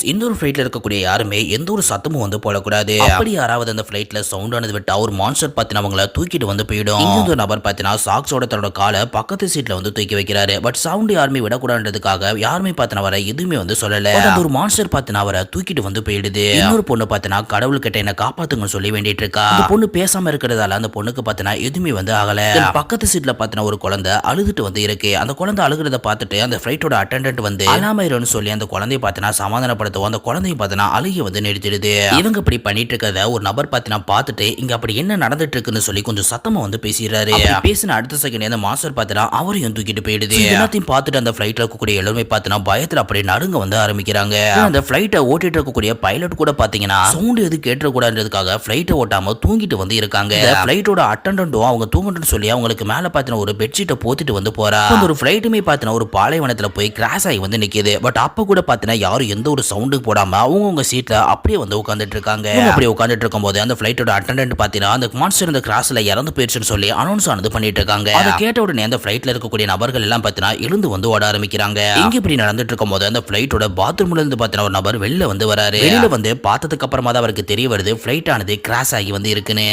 இன்னொரு ஃபிளைட்ல இருக்கக்கூடிய யாருமே எந்த ஒரு சத்தமும் வந்து போடக்கூடாது. அப்படி யாராவது அந்த ஃபிளைட்ல சவுண்ட் ஆனது விட்டா ஒரு மான்ஸ்டர் பாத்தீங்கன்னா அவங்கள தூக்கிட்டு வந்து போயிடும். இன்னொரு நபர் பாத்தீங்கன்னா சாக்ஸோட தன்னோட காலை பக்கத்து சீட்ல வந்து தூக்கி வைக்கிறாரு. பட் சவுண்ட் யாருமே விடக்கூடாதுன்றதுக்காக யாருமே பாத்தீங்கன்னா வர எதுவுமே வந்து சொல்லல. அந்த ஒரு மான்ஸ்டர் பாத்தீங்கன்னா அவரை தூக்கிட்டு வந்து போயிடுது. இன்னொரு பொண்ணு பாத்தீங்கன்னா கடவுள் கிட்ட என்ன காப்பாத்துங்கன்னு சொல்லி வேண்டிட்டு இருக்கா. அந்த பொண்ணு பேசாம இருக்கிறதால அந்த பொண்ணுக்கு பாத்தீங்கன்னா எதுவுமே வந்து ஆகல. பக்கத்து சீட்ல பாத்தீங்கன்னா ஒரு குழந்தை அழுதுட்டு வந்து இருக்கு. அந்த குழந்தை அழுகிறத பார்த்துட்டு அந்த ஃபிளைட்டோட அட்டெண்டன்ட் வந்து அலாமைரோன்னு சொல்லி அந்த குழந்தைய பாத்தீங்கன்னா சமாதானப்படுத்துவோம். அந்த குழந்தைய பார்த்தீங்கன்னா அழுகி வந்து நிறுத்திடுது. இவங்க இப்படி பண்ணிட்டு இருக்கிறத ஒரு நபர் பார்த்தீங்கன்னா பார்த்துட்டு இங்க அப்படி என்ன நடந்துட்டு இருக்குன்னு சொல்லி கொஞ்சம் சத்தமா வந்து பேசிடுறாரு. பேசின அடுத்த செகண்ட் அந்த மாஸ்டர் பார்த்தீங்கன்னா அவரையும் தூக்கிட்டு போயிடுது. எல்லாத்தையும் பார்த்துட்டு அந்த ஃபிளைட்ல இருக்கக்கூடிய எல்லாருமே பார்த்தீங்கன்னா பயத்துல அப்படியே நடுங்க வந்து ஆரம்பிக்கிறாங்க. அந்த ஃபிளைட்டை ஓட்டிட்டு இருக்கக்கூடிய பைலட் கூட பாத்தீங்கன்னா சவுண்ட் எது கேட்டக்கூடாதுன்றதுக்காக ஃபிளைட்டை ஓட்டாம தூங்கிட்டு வந்து இருக்காங்க. ஃபிளைட்டோட அட்டெண்டன்ட்டும் அவங்க தூங்கட்டுன்னு சொல்லி அவங்களுக்கு மேல பார்த்தீங்கன்னா ஒரு பெட்ஷீட்டை போத்திட்டு வந்து போறா. அந்த ஒரு ஃபிளைட்டுமே பார்த்தீங்கன்னா ஒரு பாலைவனத்துல போய் கிராஷ் ஆகி வந்து நிக்குது. பட் அப்ப கூட பார்த்தீங்கன்னா யாரும் எந்த ஒரு சவுண்டு போடாம அவங்க சீட்ல அப்படியே வந்து உட்கார்ந்துட்டு இருக்காங்க. அப்படியே உட்கார்ந்துட்டு இருக்கும்போது அந்த ஃபிளைட்டோட அட்டெண்டன்ட் பாத்தீங்கன்னா அந்த மான்ஸ்டர் இந்த கிராஸ்ல இறந்து போயிடுச்சுன்னு சொல்லி அனௌன்ஸ் ஆனது பண்ணிட்டு இருக்காங்க. அதை கேட்ட உடனே அந்த ஃபிளைட்ல இருக்கக்கூடிய நபர்கள் எல்லாம் பாத்தீங்கன்னா எழுந்து வந்து ஓட ஆரம்பிக்கிறாங்க. இங்க இப்படி நடந்துட்டு இருக்கும்போது அந்த ஃபிளைட்டோட பாத்ரூம்ல இருந்து பாத்தீங்கன்னா ஒரு நபர் வெளில வந்து வராரு. வெளியில வந்து பார்த்ததுக்கு அப்புறமா தான் அவருக்கு தெரிய வருது ஃபிளைட் ஆனது கிராஷ் ஆகி வந்து இருக்குன்னு.